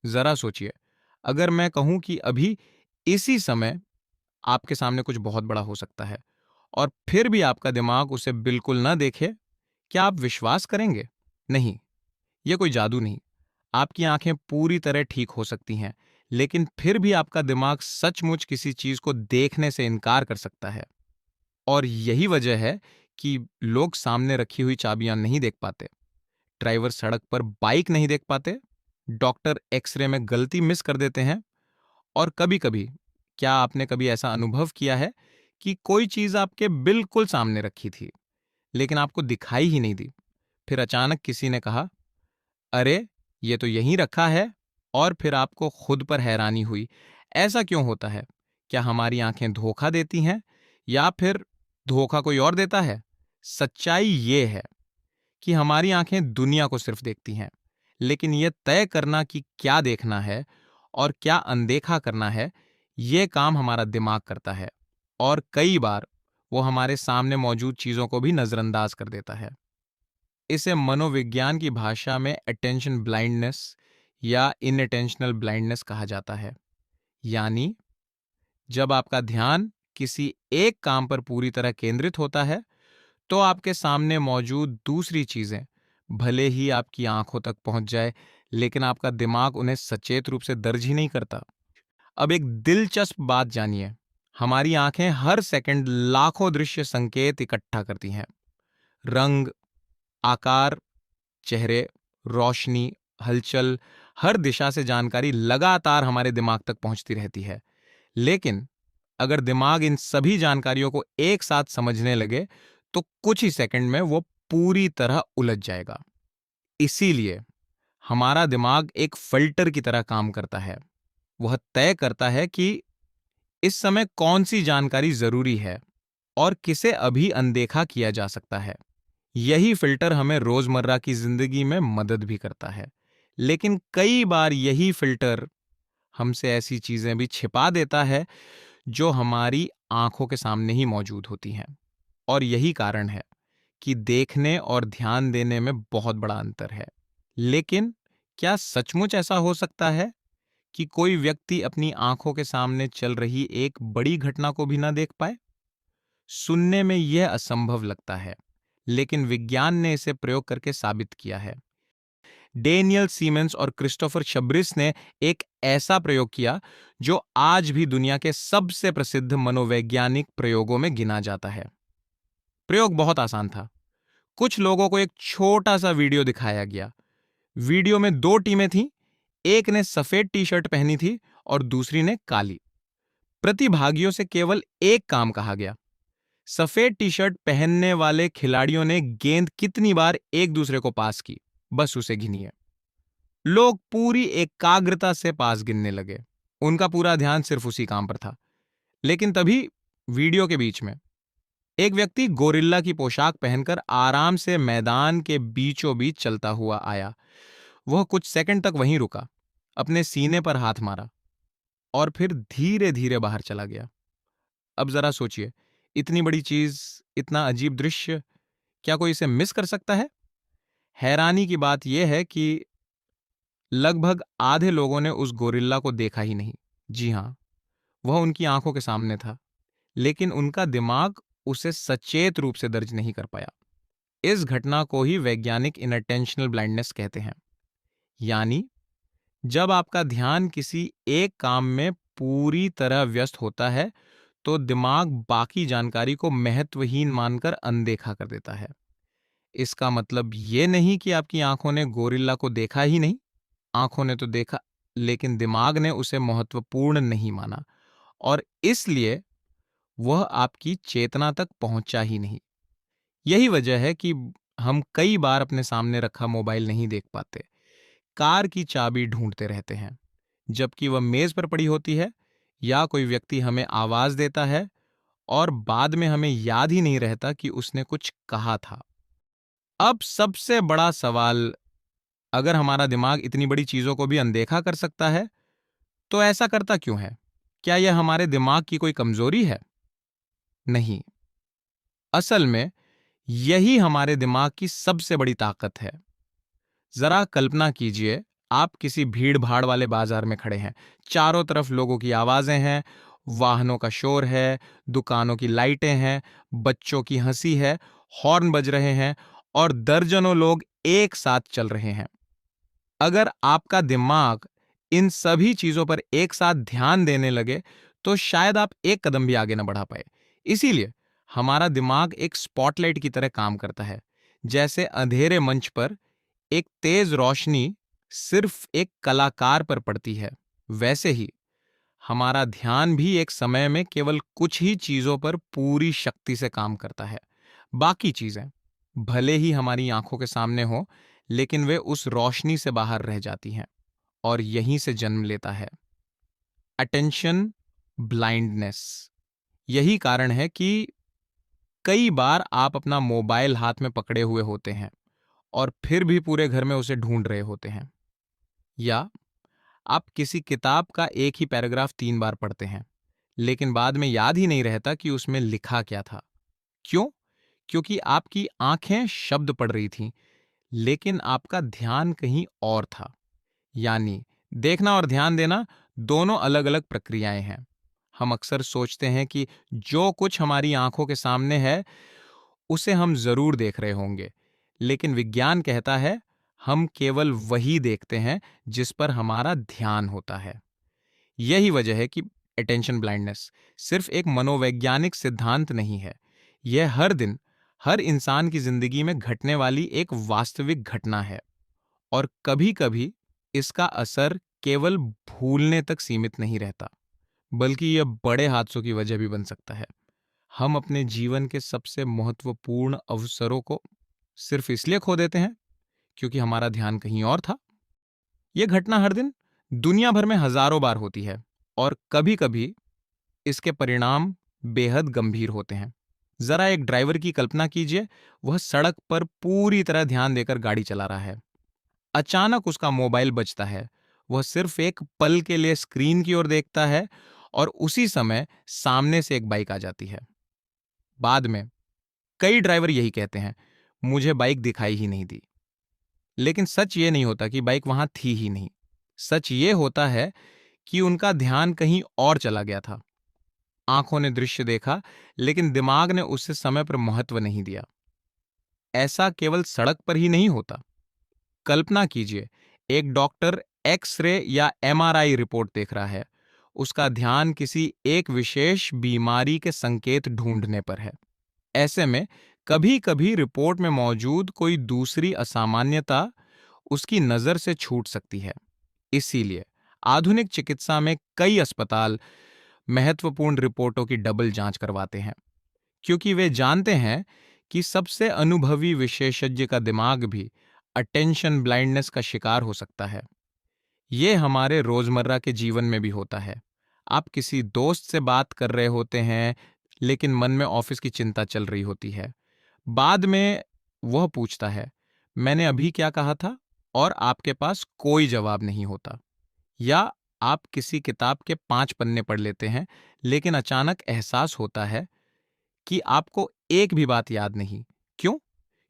जरा सोचिए, अगर मैं कहूं कि अभी इसी समय आपके सामने कुछ बहुत बड़ा हो सकता है और फिर भी आपका दिमाग उसे बिल्कुल ना देखे, क्या आप विश्वास करेंगे? नहीं, यह कोई जादू नहीं। आपकी आंखें पूरी तरह ठीक हो सकती हैं, लेकिन फिर भी आपका दिमाग सचमुच किसी चीज को देखने से इनकार कर सकता है। और यही वजह है कि लोग सामने रखी हुई चाबियां नहीं देख पाते, ड्राइवर सड़क पर बाइक नहीं देख पाते, डॉक्टर एक्सरे में गलती मिस कर देते हैं। और कभी कभी, क्या आपने कभी ऐसा अनुभव किया है कि कोई चीज आपके बिल्कुल सामने रखी थी, लेकिन आपको दिखाई ही नहीं दी? फिर अचानक किसी ने कहा, अरे, ये तो यहीं रखा है। और फिर आपको खुद पर हैरानी हुई। ऐसा क्यों होता है? क्या हमारी आंखें धोखा देती हैं, या फिर धोखा कोई और देता है? सच्चाई ये है कि हमारी आंखें दुनिया को सिर्फ देखती हैं, लेकिन यह तय करना कि क्या देखना है और क्या अनदेखा करना है, यह काम हमारा दिमाग करता है। और कई बार वो हमारे सामने मौजूद चीजों को भी नजरअंदाज कर देता है। इसे मनोविज्ञान की भाषा में अटेंशन ब्लाइंडनेस या इनअटेंशनल ब्लाइंडनेस कहा जाता है। यानी जब आपका ध्यान किसी एक काम पर पूरी तरह केंद्रित होता है, तो आपके सामने मौजूद दूसरी चीजें भले ही आपकी आंखों तक पहुंच जाए, लेकिन आपका दिमाग उन्हें सचेत रूप से दर्ज ही नहीं करता। अब एक दिलचस्प बात जानिए, हमारी आंखें हर सेकंड लाखों दृश्य संकेत इकट्ठा करती हैं। रंग, आकार, चेहरे, रोशनी, हलचल, हर दिशा से जानकारी लगातार हमारे दिमाग तक पहुंचती रहती है। लेकिन अगर दिमाग इन सभी जानकारियों को एक साथ समझने लगे, तो कुछ ही सेकंड में वो पूरी तरह उलझ जाएगा। इसीलिए हमारा दिमाग एक फिल्टर की तरह काम करता है। वह तय करता है कि इस समय कौन सी जानकारी जरूरी है और किसे अभी अनदेखा किया जा सकता है। यही फिल्टर हमें रोजमर्रा की जिंदगी में मदद भी करता है, लेकिन कई बार यही फिल्टर हमसे ऐसी चीजें भी छिपा देता है जो हमारी आंखों के सामने ही मौजूद होती हैं। और यही कारण है कि देखने और ध्यान देने में बहुत बड़ा अंतर है। लेकिन क्या सचमुच ऐसा हो सकता है कि कोई व्यक्ति अपनी आंखों के सामने चल रही एक बड़ी घटना को भी ना देख पाए? सुनने में यह असंभव लगता है, लेकिन विज्ञान ने इसे प्रयोग करके साबित किया है। डेनियल सीमेंस और क्रिस्टोफर शब्रिस ने एक ऐसा प्रयोग किया जो आज भी दुनिया के सबसे प्रसिद्ध मनोवैज्ञानिक प्रयोगों में गिना जाता है। प्रयोग बहुत आसान था। कुछ लोगों को एक छोटा सा वीडियो दिखाया गया। वीडियो में दो टीमें थीं, एक ने सफेद टी शर्ट पहनी थी और दूसरी ने काली। प्रतिभागियों से केवल एक काम कहा गया। सफेद टी शर्ट पहनने वाले खिलाड़ियों ने गेंद कितनी बार एक दूसरे को पास की, बस उसे गिनिए। लोग पूरी एकाग्रता से पास गिनने लगे। उनका पूरा ध्यान सिर्फ उसी काम पर था। लेकिन तभी वीडियो के बीच में एक व्यक्ति गोरिल्ला की पोशाक पहनकर आराम से मैदान के बीचों बीच चलता हुआ आया। वह कुछ सेकंड तक वहीं रुका, अपने सीने पर हाथ मारा और फिर धीरे धीरे बाहर चला गया। अब जरा सोचिए, इतनी बड़ी चीज, इतना अजीब दृश्य, क्या कोई इसे मिस कर सकता है? हैरानी की बात यह है कि लगभग आधे लोगों ने उस गोरिल्ला को देखा ही नहीं। जी हां, वह उनकी आंखों के सामने था, लेकिन उनका दिमाग उसे सचेत रूप से दर्ज नहीं कर पाया। इस घटना को ही वैज्ञानिक इनअटेंशनल ब्लाइंडनेस कहते हैं। यानी जब आपका ध्यान किसी एक काम में पूरी तरह व्यस्त होता है, तो दिमाग बाकी जानकारी को महत्वहीन मानकर अनदेखा कर देता है। इसका मतलब यह नहीं कि आपकी आंखों ने गोरिल्ला को देखा ही नहीं। आंखों ने तो देखा, लेकिन दिमाग ने उसे महत्वपूर्ण नहीं माना और इसलिए वह आपकी चेतना तक पहुंचा ही नहीं। यही वजह है कि हम कई बार अपने सामने रखा मोबाइल नहीं देख पाते, कार की चाबी ढूंढते रहते हैं जबकि वह मेज पर पड़ी होती है, या कोई व्यक्ति हमें आवाज देता है और बाद में हमें याद ही नहीं रहता कि उसने कुछ कहा था। अब सबसे बड़ा सवाल, अगर हमारा दिमाग इतनी बड़ी चीजों को भी अनदेखा कर सकता है, तो ऐसा करता क्यों है? क्या यह हमारे दिमाग की कोई कमजोरी है? नहीं, असल में यही हमारे दिमाग की सबसे बड़ी ताकत है। जरा कल्पना कीजिए, आप किसी भीड़ भाड़ वाले बाजार में खड़े हैं, चारों तरफ लोगों की आवाजें हैं, वाहनों का शोर है, दुकानों की लाइटें हैं, बच्चों की हंसी है, हॉर्न बज रहे हैं और दर्जनों लोग एक साथ चल रहे हैं। अगर आपका दिमाग इन सभी चीजों पर एक साथ ध्यान देने लगे तो शायद आप एक कदम भी आगे न बढ़ा पाए। इसीलिए हमारा दिमाग एक स्पॉटलाइट की तरह काम करता है। जैसे अंधेरे मंच पर एक तेज रोशनी सिर्फ एक कलाकार पर पड़ती है, वैसे ही हमारा ध्यान भी एक समय में केवल कुछ ही चीजों पर पूरी शक्ति से काम करता है। बाकी चीजें भले ही हमारी आंखों के सामने हो, लेकिन वे उस रोशनी से बाहर रह जाती हैं और यहीं से जन्म लेता है अटेंशन ब्लाइंडनेस। यही कारण है कि कई बार आप अपना मोबाइल हाथ में पकड़े हुए होते हैं और फिर भी पूरे घर में उसे ढूंढ रहे होते हैं। या आप किसी किताब का एक ही पैराग्राफ 3 बार पढ़ते हैं, लेकिन बाद में याद ही नहीं रहता कि उसमें लिखा क्या था। क्यों? क्योंकि आपकी आंखें शब्द पढ़ रही थीं, लेकिन आपका ध्यान कहीं और था। यानी देखना और ध्यान देना दोनों अलग अलग प्रक्रियाएं हैं। हम अक्सर सोचते हैं कि जो कुछ हमारी आंखों के सामने है उसे हम जरूर देख रहे होंगे, लेकिन विज्ञान कहता है हम केवल वही देखते हैं जिस पर हमारा ध्यान होता है। यही वजह है कि अटेंशन ब्लाइंडनेस सिर्फ एक मनोवैज्ञानिक सिद्धांत नहीं है, यह हर दिन हर इंसान की जिंदगी में घटने वाली एक वास्तविक घटना है। और कभी-कभी इसका असर केवल भूलने तक सीमित नहीं रहता, बल्कि यह बड़े हादसों की वजह भी बन सकता है। हम अपने जीवन के सबसे महत्वपूर्ण अवसरों को सिर्फ इसलिए खो देते हैं क्योंकि हमारा ध्यान कहीं और था। यह घटना हर दिन दुनिया भर में हजारों बार होती है और कभी-कभी इसके परिणाम बेहद गंभीर होते हैं। जरा एक ड्राइवर की कल्पना कीजिए, वह सड़क पर पूरी तरह ध्यान देकर गाड़ी चला रहा है। अचानक उसका मोबाइल बजता है। वह सिर्फ एक पल के लिए स्क्रीन की ओर देखता है और उसी समय सामने से एक बाइक आ जाती है। बाद में कई ड्राइवर यही कहते हैं, मुझे बाइक दिखाई ही नहीं दी। लेकिन सच ये नहीं होता कि बाइक वहां थी ही नहीं। सच ये होता है कि उनका ध्यान कहीं और चला गया था। आंखों ने दृश्य देखा, लेकिन दिमाग ने उससे समय पर महत्व नहीं दिया। ऐसा केवल सड़क पर ही नहीं होता। कल्पना कीजिए, एक डॉक्टर एक्स-रे या एमआरआई रिपोर्ट देख रहा है। उसका ध्यान किसी एक विशेष बीमारी के संकेत ढूंढने पर है। ऐसे में कभी-कभी रिपोर्ट में मौजूद कोई दूसरी असामान्यता उसकी नजर से छूट सकती है। इसीलिए आधुनिक चिकित्सा में कई अस्पताल महत्वपूर्ण रिपोर्टों की डबल जांच करवाते हैं, क्योंकि वे जानते हैं कि सबसे अनुभवी विशेषज्ञ का दिमाग भी अटेंशन ब्लाइंडनेस का शिकार हो सकता है। यह हमारे रोजमर्रा के जीवन में भी होता है। आप किसी दोस्त से बात कर रहे होते हैं, लेकिन मन में ऑफिस की चिंता चल रही होती है। बाद में वह पूछता है, मैंने अभी क्या कहा था? और आपके पास कोई जवाब नहीं होता। या आप किसी किताब के 5 पन्ने पढ़ लेते हैं, लेकिन अचानक एहसास होता है कि आपको एक भी बात याद नहीं। क्यों?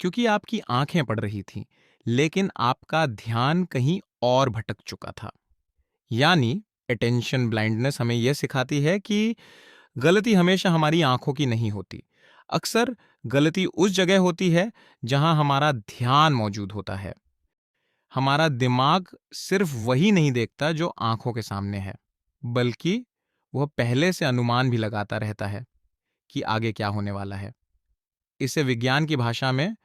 क्योंकि आपकी आंखें पढ़ रही थीं, लेकिन आपका ध्यान कहीं और भटक चुका था। यानी अटेंशन ब्लाइंडनेस हमें यह सिखाती है कि गलती हमेशा हमारी आंखों की नहीं होती। अक्सर गलती उस जगह होती है जहां हमारा ध्यान मौजूद होता है। हमारा दिमाग सिर्फ वही नहीं देखता जो आंखों के सामने है, बल्कि वह पहले से अनुमान भी लगाता रहता है कि आगे क्या होने वाला है। इसे विज्ञान की भाषा में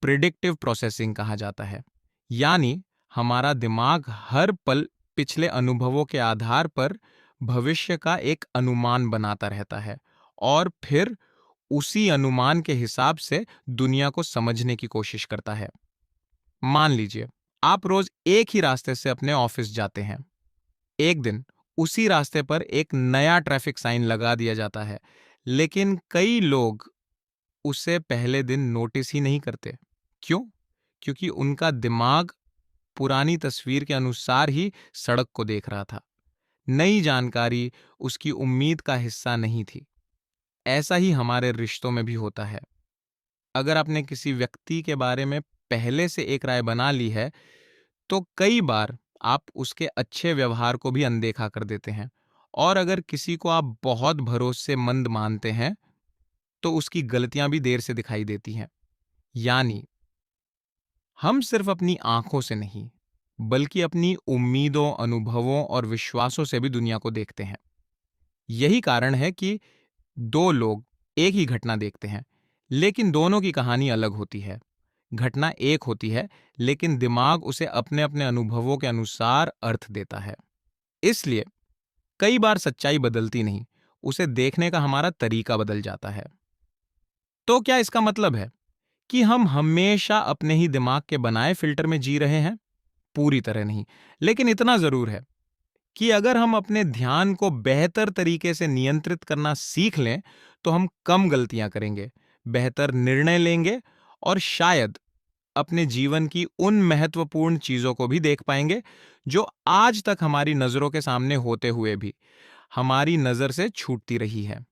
प्रिडिक्टिव प्रोसेसिंग कहा जाता है। यानी हमारा दिमाग हर पल पिछले अनुभवों के आधार पर भविष्य का एक अनुमान बनाता रहता है और फिर उसी अनुमान के हिसाब से दुनिया को समझने की कोशिश करता है। मान लीजिए, आप रोज एक ही रास्ते से अपने ऑफिस जाते हैं। एक दिन उसी रास्ते पर एक नया ट्रैफिक साइन लगा दिया जाता है, लेकिन कई लोग उसे पहले दिन नोटिस ही नहीं करते। क्यों? क्योंकि उनका दिमाग पुरानी तस्वीर के अनुसार ही सड़क को देख रहा था। नई जानकारी उसकी उम्मीद का हिस्सा नहीं थी। ऐसा ही हमारे रिश्तों में भी होता है। अगर आपने किसी व्यक्ति के बारे में पहले से एक राय बना ली है, तो कई बार आप उसके अच्छे व्यवहार को भी अनदेखा कर देते हैं। और अगर किसी को आप बहुत भरोसेमंद मानते हैं, तो उसकी गलतियां भी देर से दिखाई देती हैं। यानी हम सिर्फ अपनी आंखों से नहीं, बल्कि अपनी उम्मीदों, अनुभवों और विश्वासों से भी दुनिया को देखते हैं। यही कारण है कि दो लोग एक ही घटना देखते हैं, लेकिन दोनों की कहानी अलग होती है। घटना एक होती है, लेकिन दिमाग उसे अपने अपने अनुभवों के अनुसार अर्थ देता है। इसलिए कई बार सच्चाई बदलती नहीं, उसे देखने का हमारा तरीका बदल जाता है। तो क्या इसका मतलब है कि हम हमेशा अपने ही दिमाग के बनाए फिल्टर में जी रहे हैं? पूरी तरह नहीं, लेकिन इतना जरूर है कि अगर हम अपने ध्यान को बेहतर तरीके से नियंत्रित करना सीख लें, तो हम कम गलतियां करेंगे, बेहतर निर्णय लेंगे और शायद अपने जीवन की उन महत्वपूर्ण चीजों को भी देख पाएंगे जो आज तक हमारी नजरों के सामने होते हुए भी हमारी नजर से छूटती रही है।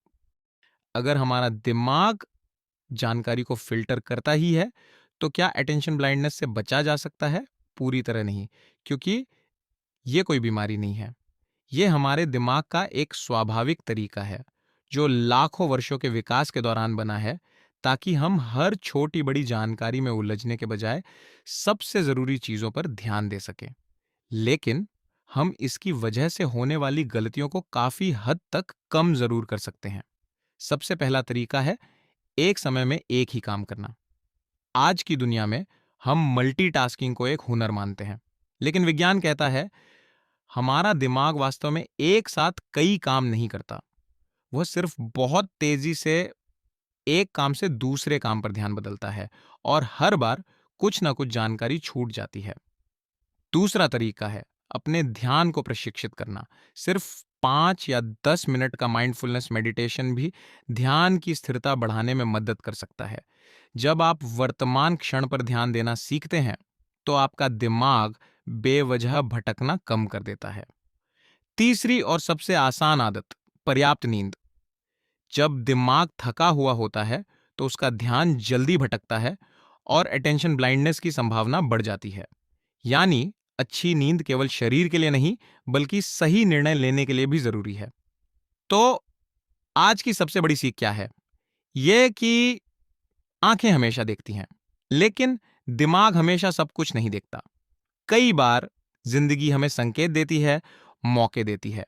अगर हमारा दिमाग जानकारी को फिल्टर करता ही है, तो क्या अटेंशन ब्लाइंडनेस से बचा जा सकता है? पूरी तरह नहीं, क्योंकि यह कोई बीमारी नहीं है। यह हमारे दिमाग का एक स्वाभाविक तरीका है, जो लाखों वर्षों के विकास के दौरान बना है, ताकि हम हर छोटी बड़ी जानकारी में उलझने के बजाय सबसे जरूरी चीजों पर ध्यान दे सकें। लेकिन हम इसकी वजह से होने वाली गलतियों को काफी हद तक कम जरूर कर सकते हैं। सबसे पहला तरीका है एक समय में एक ही काम करना। आज की दुनिया में हम मल्टीटास्किंग को एक हुनर मानते हैं, लेकिन विज्ञान कहता है हमारा दिमाग वास्तव में एक साथ कई काम नहीं करता। वह सिर्फ बहुत तेजी से एक काम से दूसरे काम पर ध्यान बदलता है, और हर बार कुछ ना कुछ जानकारी छूट जाती है। दूसरा तरीका है अपने ध्यान को प्रशिक्षित करना। सिर्फ 5 या 10 मिनट का माइंडफुलनेस मेडिटेशन भी ध्यान की स्थिरता बढ़ाने में मदद कर सकता है। जब आप वर्तमान क्षण पर ध्यान देना सीखते हैं, तो आपका दिमाग बेवजह भटकना कम कर देता है। तीसरी और सबसे आसान आदत, पर्याप्त नींद। जब दिमाग थका हुआ होता है, तो उसका ध्यान जल्दी भटकता है और अटेंशन ब्लाइंडनेस की संभावना बढ़ जाती है। यानी अच्छी नींद केवल शरीर के लिए नहीं, बल्कि सही निर्णय लेने के लिए भी जरूरी है। तो आज की सबसे बड़ी सीख क्या है? यह कि आंखें हमेशा देखती हैं, लेकिन दिमाग हमेशा सब कुछ नहीं देखता। कई बार जिंदगी हमें संकेत देती है, मौके देती है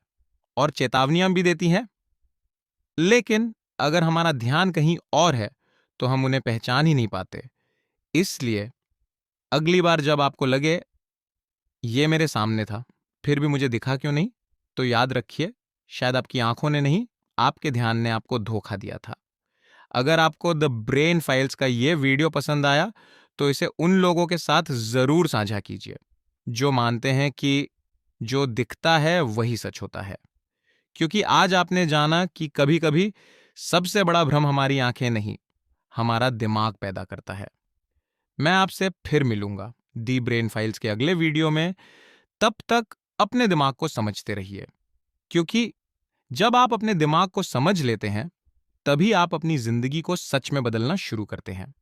और चेतावनियां भी देती हैं, लेकिन अगर हमारा ध्यान कहीं और है, तो हम उन्हें पहचान ही नहीं पाते। इसलिए अगली बार जब आपको लगे ये मेरे सामने था, फिर भी मुझे दिखा क्यों नहीं, तो याद रखिए, शायद आपकी आंखों ने नहीं, आपके ध्यान ने आपको धोखा दिया था। अगर आपको द ब्रेन फाइल्स का ये वीडियो पसंद आया, तो इसे उन लोगों के साथ जरूर साझा कीजिए जो मानते हैं कि जो दिखता है वही सच होता है। क्योंकि आज आपने जाना कि कभी कभी सबसे बड़ा भ्रम हमारी आंखें नहीं, हमारा दिमाग पैदा करता है। मैं आपसे फिर मिलूंगा दी ब्रेन फाइल्स के अगले वीडियो में। तब तक अपने दिमाग को समझते रहिए, क्योंकि जब आप अपने दिमाग को समझ लेते हैं, तभी आप अपनी जिंदगी को सच में बदलना शुरू करते हैं।